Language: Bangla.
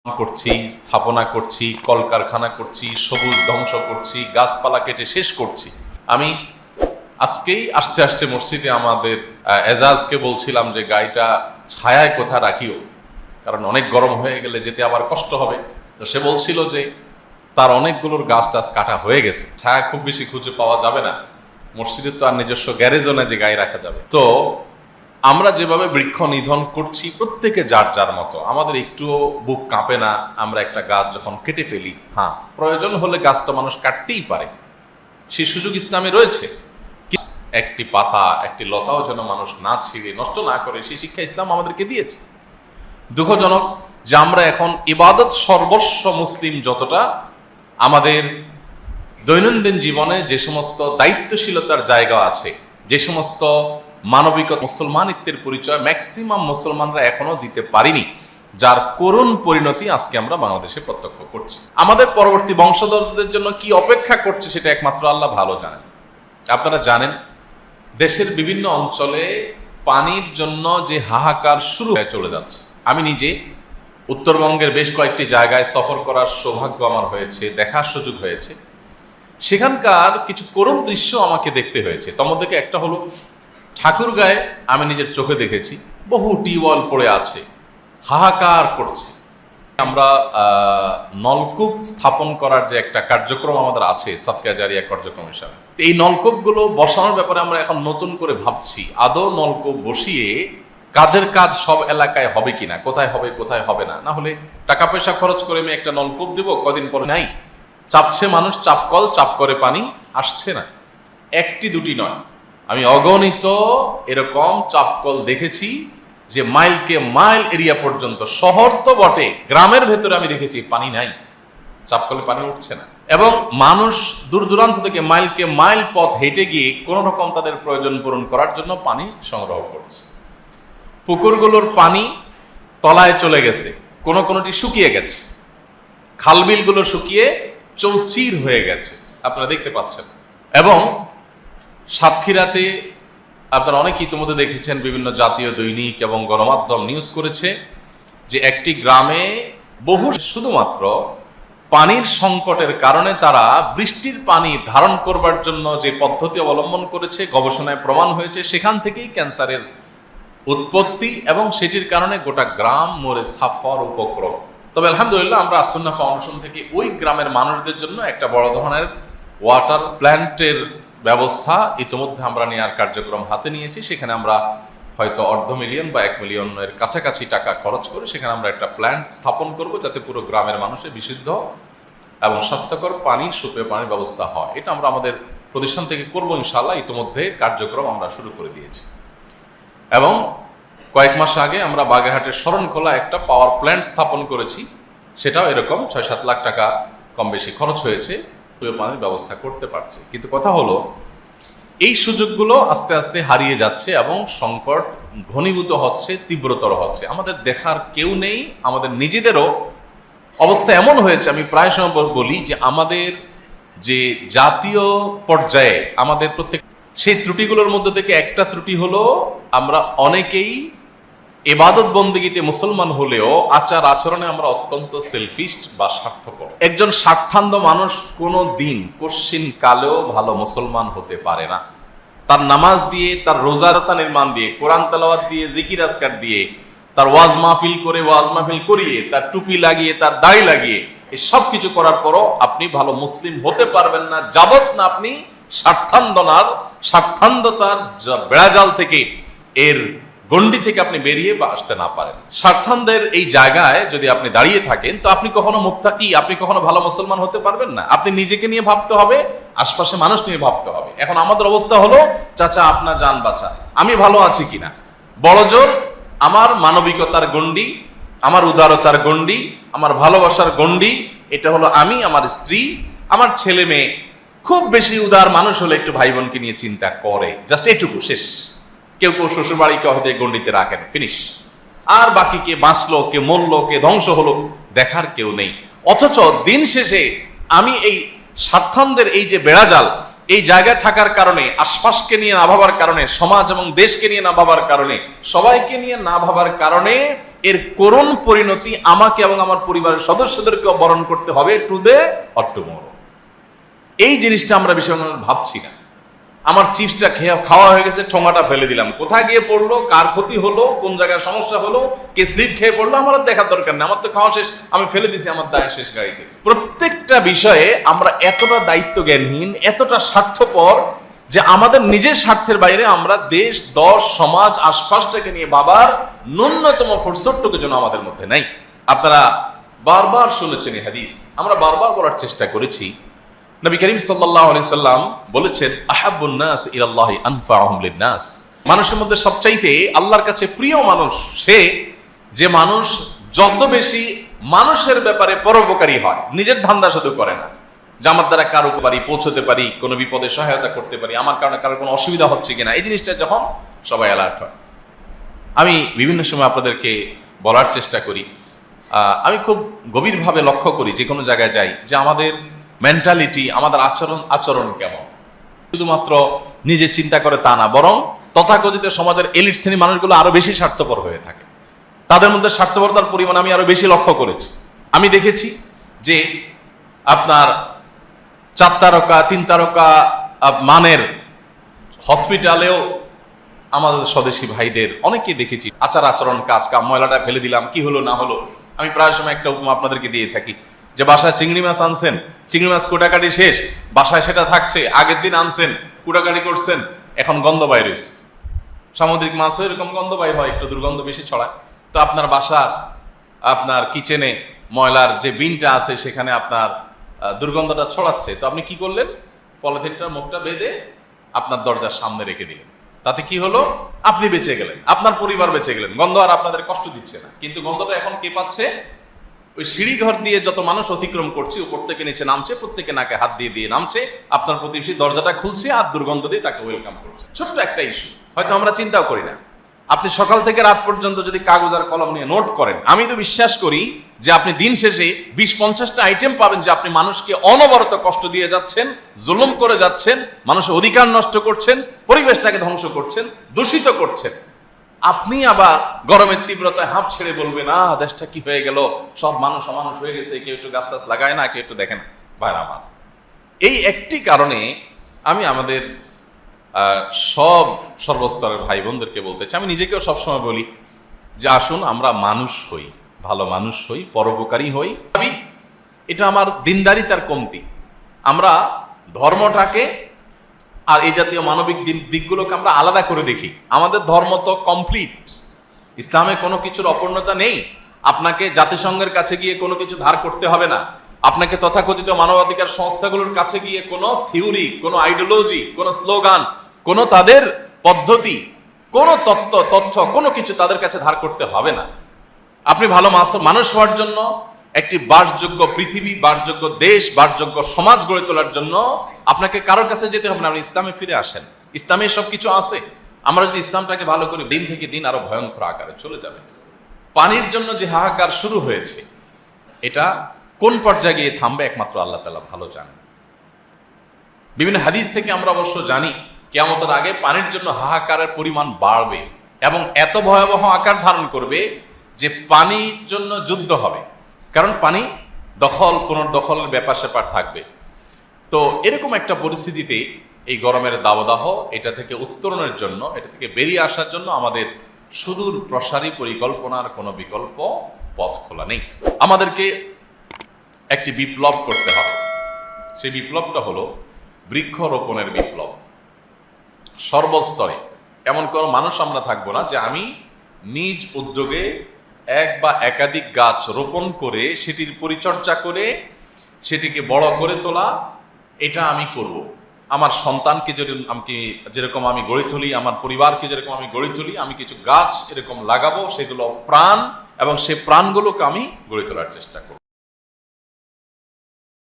করছি, স্থাপনা করছি, কলকারখানা করছি, সবুজ ধ্বংস করছি, গাছপালা কেটে শেষ করছি। আমি আজকেই আসতে আসতে মসজিদে আমাদের এজাজকে বলছিলাম যে গাড়িটা ছায়ায় কোথা রাখিও, কারণ অনেক গরম হয়ে গেলে যেতে আবার কষ্ট হবে। তো সে বলছিল যে তার অনেকগুলোর গাছ টাছ কাটা হয়ে গেছে, ছায়া খুব বেশি খুঁজে পাওয়া যাবে না, মসজিদের তো আর নিজস্ব গ্যারেজও না যে গাড়ি রাখা যাবে। তো আমরা যেভাবে বৃক্ষ নিধন করছি প্রত্যেকে যার যার মতো, আমাদের একটুও বুক কাঁপে না আমরা একটা গাছ যখন কেটে ফেলি। হ্যাঁ, প্রয়োজন হলে গাছ তো মানুষ কাটতেই পারে, সেই সুযোগ ইসলামে রয়েছে। একটি পাতা একটি লতাও যেন মানুষ না ছিঁড়ে নষ্ট না করে, সেই শিক্ষা ইসলাম আমাদেরকে দিয়েছে। দুঃখজনক যে আমরা এখন ইবাদত সর্বস্ব মুসলিম যতটা, আমাদের দৈনন্দিন জীবনে যে সমস্ত দায়িত্বশীলতার জায়গা আছে, যে সমস্ত মানবিক মুসলমানিত্বের পরিচয় ম্যাক্সিমাম মুসলমানরা এখনো দিতে পারিনি, যার করুণ পরিণতি আজকে আমরা বাংলাদেশে প্রত্যক্ষ করছি। আমাদের পরবর্তী বংশধরদের জন্য কি অপেক্ষা করছে সেটা একমাত্র আল্লাহ ভালো জানেন। আপনারা জানেন দেশের বিভিন্ন অঞ্চলে পানির জন্য যে হাহাকার শুরু হয়ে চলে যাচ্ছে। আমি নিজে উত্তরবঙ্গের বেশ কয়েকটি জায়গায় সফর করার সৌভাগ্য আমার হয়েছে, দেখার সুযোগ হয়েছে। সেখানকার কিছু করুণ দৃশ্য আমাকে দেখতে হয়েছে। তোমার একটা হলো ঠাকুরগাঁয়ে আমি নিজের চোখে দেখেছি বহু টিউবওয়েল পড়ে আছে, হাহাকার করছে। আমরা নলকূপ স্থাপন করার যে একটা কার্যক্রম আমাদের আছে, সাদকা জারিয়া কার্যক্রম হিসাবে, এই নলকূপগুলো বসানোর ব্যাপারে আমরা এখন নতুন করে ভাবছি, আদৌ নলকূপ বসিয়ে কাজের কাজ সব এলাকায় হবে কিনা, কোথায় হবে কোথায় হবে না। না হলে টাকা পয়সা খরচ করে আমি একটা নলকূপ দেবো, কদিন পরে নাই, চাপছে মানুষ, চাপকল, চাপ করে পানি আসছে না। একটি দুটি নয়, আমি অগণিত এরকম চাপকল দেখেছি যে মাইলকে মাইল এরিয়া পর্যন্ত, শহর তো বটে, গ্রামের ভেতরে আমি দেখেছি পানি নাই, চাপকলে পানি উঠছে না। এবং মানুষ দূর দূরান্ত থেকে মাইলকে মাইল পথ হেঁটে গিয়ে কোন রকম তাদের প্রয়োজন পূরণ করার জন্য পানি সংগ্রহ করছে। পুকুরগুলোর পানি তলায় চলে গেছে, কোনোটি শুকিয়ে গেছে, খালবিলগুলো শুকিয়ে চৌচির হয়ে গেছে, আপনারা দেখতে পাচ্ছেন। এবং সাতক্ষীরাতে আপনারা অনেকেই ইতিমধ্যে দেখেছেন, বিভিন্ন জাতীয় দৈনিক এবং গণমাধ্যম নিউজ করেছে যে একটি গ্রামে বহু শুধুমাত্র পানির সংকটের কারণে তারা বৃষ্টির পানি ধারণ করবার জন্য যে পদ্ধতি অবলম্বন করেছে, গবেষণায় প্রমাণ হয়েছে সেখান থেকেই ক্যান্সারের উৎপত্তি, এবং সেটির কারণে গোটা গ্রাম মরে সাফার উপক্রম। তবে আলহামদুলিল্লাহ আমরা আসুন্নাহ ফাউন্ডেশন থেকে ওই গ্রামের মানুষদের জন্য একটা বড় ধরনের ওয়াটার প্ল্যান্টের ব্যবস্থা ইতিমধ্যে আমরা নেওয়ার কার্যক্রম হাতে নিয়েছি। সেখানে আমরা হয়তো $500,000 বা $1 মিলিয়নের কাছাকাছি টাকা খরচ করে সেখানে আমরা একটা প্ল্যান্ট স্থাপন করব, যাতে পুরো গ্রামের মানুষের বিশুদ্ধ এবং স্বাস্থ্যকর পানির, সুপেয় পানির ব্যবস্থা হয়। এটা আমরা আমাদের প্রতিষ্ঠান থেকে করবো ইনশাআল্লাহ। ইতিমধ্যে কার্যক্রম আমরা শুরু করে দিয়েছি। এবং কয়েক মাস আগে আমরা বাগেরহাটের শরণখোলা একটা পাওয়ার প্ল্যান্ট স্থাপন করেছি, সেটাও এরকম 6-7 লাখ টাকা কম বেশি খরচ হয়েছে, পানির ব্যবস্থা করতে পারছে। কিন্তু কথা হলো এই সুযোগগুলো আস্তে আস্তে হারিয়ে যাচ্ছে এবং সংকট ঘনীভূত হচ্ছে, তীব্রতর হচ্ছে। আমাদের দেখার কেউ নেই, আমাদের নিজেদেরও অবস্থা এমন হয়েছে, আমি প্রায় সময় বলি যে আমাদের যে জাতীয় পর্যায়ে আমাদের প্রত্যেক সেই ত্রুটিগুলোর মধ্যে থেকে একটা ত্রুটি হলো আমরা অনেকেই ইবাদত বন্দেগীতে মুসলমান হলেও আচার আচরণে আমরা অত্যন্ত সেলফিস্ট বা স্বার্থপর। একজন স্বার্থান্ধ মানুষ কোনো দিন কোশ্চিন কালেও ভালো মুসলমান হতে পারে না। তার নামাজ দিয়ে, তার রোজা রাসানের মান দিয়ে, কোরআন তেলাওয়াত দিয়ে, জিকির আজকার দিয়ে, তার ওয়াজ মাহফিল করে, ওয়াজ মাহফিল করিয়ে, তার টুপি লাগিয়ে, তার দাড়ি লাগিয়ে, এই সব কিছু করার পরও আপনি ভালো মুসলিম হতে পারবেন না যাবত না আপনি স্বার্থান্ধতার বেড়াজাল থেকে, এর গণ্ডি থেকে আপনি বেরিয়ে বা আসতে না পারেন। স্বার্থান্ধের এই জায়গায় যদি আপনি দাঁড়িয়ে থাকেন তো আপনি কখনো মুত্তাকি, আপনি কখনো ভালো মুসলমান হতে পারবেন না। আপনি নিজেকে নিয়ে ভাবতে হবে, আশপাশে মানুষ নিয়ে ভাবতে হবে। এখন আমাদের অবস্থা হলো, চাচা আপনার জান বাঁচা, আমি ভালো আছি কিনা, বড় জোর আমার মানবিকতার গণ্ডি, আমার উদারতার গণ্ডি, আমার ভালোবাসার গণ্ডি, এটা হলো আমি, আমার স্ত্রী, আমার ছেলে মেয়ে। খুব বেশি উদার মানুষ হলে একটু ভাই বোনকে নিয়ে চিন্তা করে, জাস্ট এটুকু, শেষ। কেউ কেউ শ্বশুর বাড়িকে হয়তো গণ্ডিতে রাখেন, ফিনিশ। আর বাকি কে বাঁচলো, কে মরলো, কে ধ্বংস হলো, দেখার কেউ নেই। অথচ দিন শেষে আমি এই স্বার্থান্ধের এই যে বেড়াজাল, এই জায়গায় থাকার কারণে, আশপাশকে নিয়ে না ভাবার কারণে, সমাজ এবং দেশকে নিয়ে না ভাবার কারণে, সবাইকে নিয়ে না ভাবার কারণে এর করুণ পরিণতি আমাকে এবং আমার পরিবারের সদস্যদেরকেও বরণ করতে হবে টুডে অর টুমরো। এই জিনিসটা আমরা বিষয় ভাবছি না। আমার চিপসটা খাওয়া হয়ে গেছে, ঠোঙাটা ফেলে দিলাম, কোথায় গিয়ে পড়লো, কার ক্ষতি হলো, কোন জায়গায় সমস্যা হলো, কে স্লিপ খেয়ে পড়লো, আমার দেখার দরকার নেই, আমার তো খাওয়া শেষ, আমি ফেলে দিছি, আমার দায় শেষ গাড়িতে। প্রত্যেকটা বিষয়ে আমরা এতটা দায়িত্ব জ্ঞানহীন, এতটা স্বার্থপর যে আমাদের নিজের স্বার্থের বাইরে আমরা দেশ, দশ, সমাজ, আশপাশটাকে নিয়ে ভাবার ন্যূনতম ফুরসতটুকু যেন আমাদের মধ্যে নাই। আপনারা বারবার শুনেছেন এই হাদিস, আমরা বারবার বলার চেষ্টা করেছি। নবী করিম সাল্লাল্লাহু আলাইহি সাল্লাম বলেছেন, আহাব্বুন নাস ইলাল্লাহি আনফাউহুম লিন-নাস। মানুষের মধ্যে সবচাইতে আল্লাহর কাছে প্রিয় মানুষ সে যে মানুষ যত বেশি মানুষের ব্যাপারে পরোপকারী হয়, নিজের ধান্দা শুধু করে না, যে আমার দ্বারা কারো উপকারী পৌঁছতে পারি, কোনো বিপদে সহায়তা করতে পারি, আমার কারণে কারোর কোনো অসুবিধা হচ্ছে কিনা, এই জিনিসটা যখন সবাই অ্যালার্ট হয়। আমি বিভিন্ন সময় আপনাদেরকে বলার চেষ্টা করি, আমি খুব গভীরভাবে লক্ষ্য করি যে কোনো জায়গায় যাই, যে আমাদের মেন্টালিটি, আমাদের আচরণ কেমন। শুধুমাত্র নিজে চিন্তা করে তা না, বরং তথাকথিত সমাজের এলিট শ্রেণী মানুষগুলো আরো বেশি স্বার্থপর হয়ে থাকে। তাদের মধ্যে স্বার্থপরতার পরিমাণ আমি আরো বেশি লক্ষ্য করেছি। আমি দেখেছি যে আপনার 4 তারকা 3 তারকা মানের হসপিটালেও আমাদের স্বদেশী ভাইদের অনেকেই দেখেছি আচার আচরণ, কাজ ময়লাটা ফেলে দিলাম, কি হলো না হলো। আমি প্রায় সময় একটা উপমা আপনাদেরকে দিয়ে থাকি, যে বাসায় চিংড়ি মাছ আনছেন, চিংড়ি মাছ কোটাকাটি শেষ, বাসায় সেটা থাকছে, আগের দিন আনছেন, কোটাকাটি করছেন, এখন গন্ধ বাইর হয়েছে। সামুদ্রিক মাছও এরকম গন্ধ বাইর হয়, একটু দুর্গন্ধ বেশি ছড়ায়। তো আপনার বাসা, আপনার কিচেনে ময়লার যে বিনটা আছে সেখানে আপনার দুর্গন্ধটা ছড়াচ্ছে। তো আপনি কি করলেন, পলিথিনটার মুখটা বেঁধে আপনার দরজার সামনে রেখে দিলেন। তাতে কি হলো, আপনি বেঁচে গেলেন, আপনার পরিবার বেঁচে গেলেন, গন্ধ আর আপনাদের কষ্ট দিচ্ছে না। কিন্তু গন্ধটা এখন কে পাচ্ছে, ওই সিঁড়ি ঘর দিয়ে যত মানুষ অতিক্রম করছে, উপর থেকে নিচে নামছে, প্রত্যেকে নাকে হাত দিয়ে দিয়ে নামছে, আপনার প্রতিবেশী দরজাটা খুলছে আর দুর্গন্ধ দিয়ে তাকে ওয়েলকাম করছে। ছোট্ট একটা ইস্যু, হয়তো আমরা চিন্তাও করি না। আপনি সকাল থেকে রাত পর্যন্ত যদি কাগজ আর কলম নিয়ে নোট করেন, আমি তো বিশ্বাস করি যে আপনি দিন শেষে 20-50টা আইটেম পাবেন যে আপনি মানুষকে অনবরত কষ্ট দিয়ে যাচ্ছেন, জুলুম করে যাচ্ছেন, মানুষের অধিকার নষ্ট করছেন, পরিবেশটাকে ধ্বংস করছেন, দূষিত করছেন। আপনি আবার গরমের তীব্রতায় হাঁপ ছেড়ে বলবেন, দেশটা কি হয়ে গেল, সব মানুষ অমানুষ হয়ে গেছে, কেউ একটু গাছ টাছ লাগায় না, কেউ একটু দেখে না। ভাইরা আমার, এই একটি কারণে আমি আমাদের সব সর্বস্তরের ভাই বোনদেরকে বলতে চাই, আমি নিজেকেও সবসময় বলি যে আসুন আমরা মানুষ হই, ভালো মানুষ হই, পরোপকারী হই। এটা আমার দিনদারিতার কমতি। আমরা ধর্মটাকে আর এই জাতীয় মানবিক দিকগুলোকে আমরা আলাদা করে দেখি। আমাদের ধর্ম তো কমপ্লিট, ইসলামে কোনো কিছুর অপূর্ণতা নেই। আপনাকে জাতিসংঘের কাছে গিয়ে কোনো কিছু ধার করতে হবে না, আপনাকে তথাকথিত মানবাধিকার সংস্থাগুলোর কাছে গিয়ে কোনো থিওরি, কোনো আইডিওলজি, কোনো স্লোগান, কোনো তাদের পদ্ধতি, কোনো তথ্য কোনো কিছু তাদের কাছে ধার করতে হবে না। আপনি ভালো মানুষ হওয়ার জন্য, একটি বাসযোগ্য পৃথিবী, বাসযোগ্য দেশ, বাসযোগ্য সমাজ গড়ে তোলার জন্য আপনাকে কারোর কাছে যেতে হবে না। আপনি ইসলামে ফিরে আসেন, ইসলামে সব কিছু আছে। আমরা যদি ইসলামটাকে ভালো করি, দিন থেকে দিন আরো ভয়ঙ্কর আকারে চলে যাবে। পানির জন্য যে হাহাকার শুরু হয়েছে, এটা কোন পর্যায়ে গিয়ে থামবে একমাত্র আল্লাহ তাআলা ভালো জানেন। বিভিন্ন হাদিস থেকে আমরা অবশ্য জানি কিয়ামতের আগে পানির জন্য হাহাকারের পরিমাণ বাড়বে এবং এত ভয়াবহ আকার ধারণ করবে যে পানির জন্য যুদ্ধ হবে। কারণ পানি দখল পুনর্দখলের ব্যাপার স্যাপার থাকবে। তো এরকম একটা পরিস্থিতিতে এই গরমের দাবদাহ, এটা থেকে উত্তরণের জন্য, এটা থেকে বেরিয়ে আসার জন্য আমাদের সুদূর প্রসারী পরিকল্পনার কোনো বিকল্প পথ খোলা নেই। আমাদেরকে একটি বিপ্লব করতে হবে। সেই বিপ্লবটা হলো বৃক্ষরোপণের বিপ্লব। সর্বস্তরে এমন কোনো মানুষ আমরা থাকবো না যে আমি নিজ উদ্যোগে এক বা একাধিক গাছ রোপণ করে সেটির পরিচর্যা করে সেটিকে বড় করে তোলা, এটা আমি করব। আমার সন্তানকে যেরকম আমি গড়ে তুলি, আমার পরিবারকে যেরকম আমি গড়ে তুলি, আমি কিছু গাছ এরকম লাগাবো, সেগুলো প্রাণ, এবং সেই প্রাণগুলোকে আমি গড়ে তোলার চেষ্টা করব।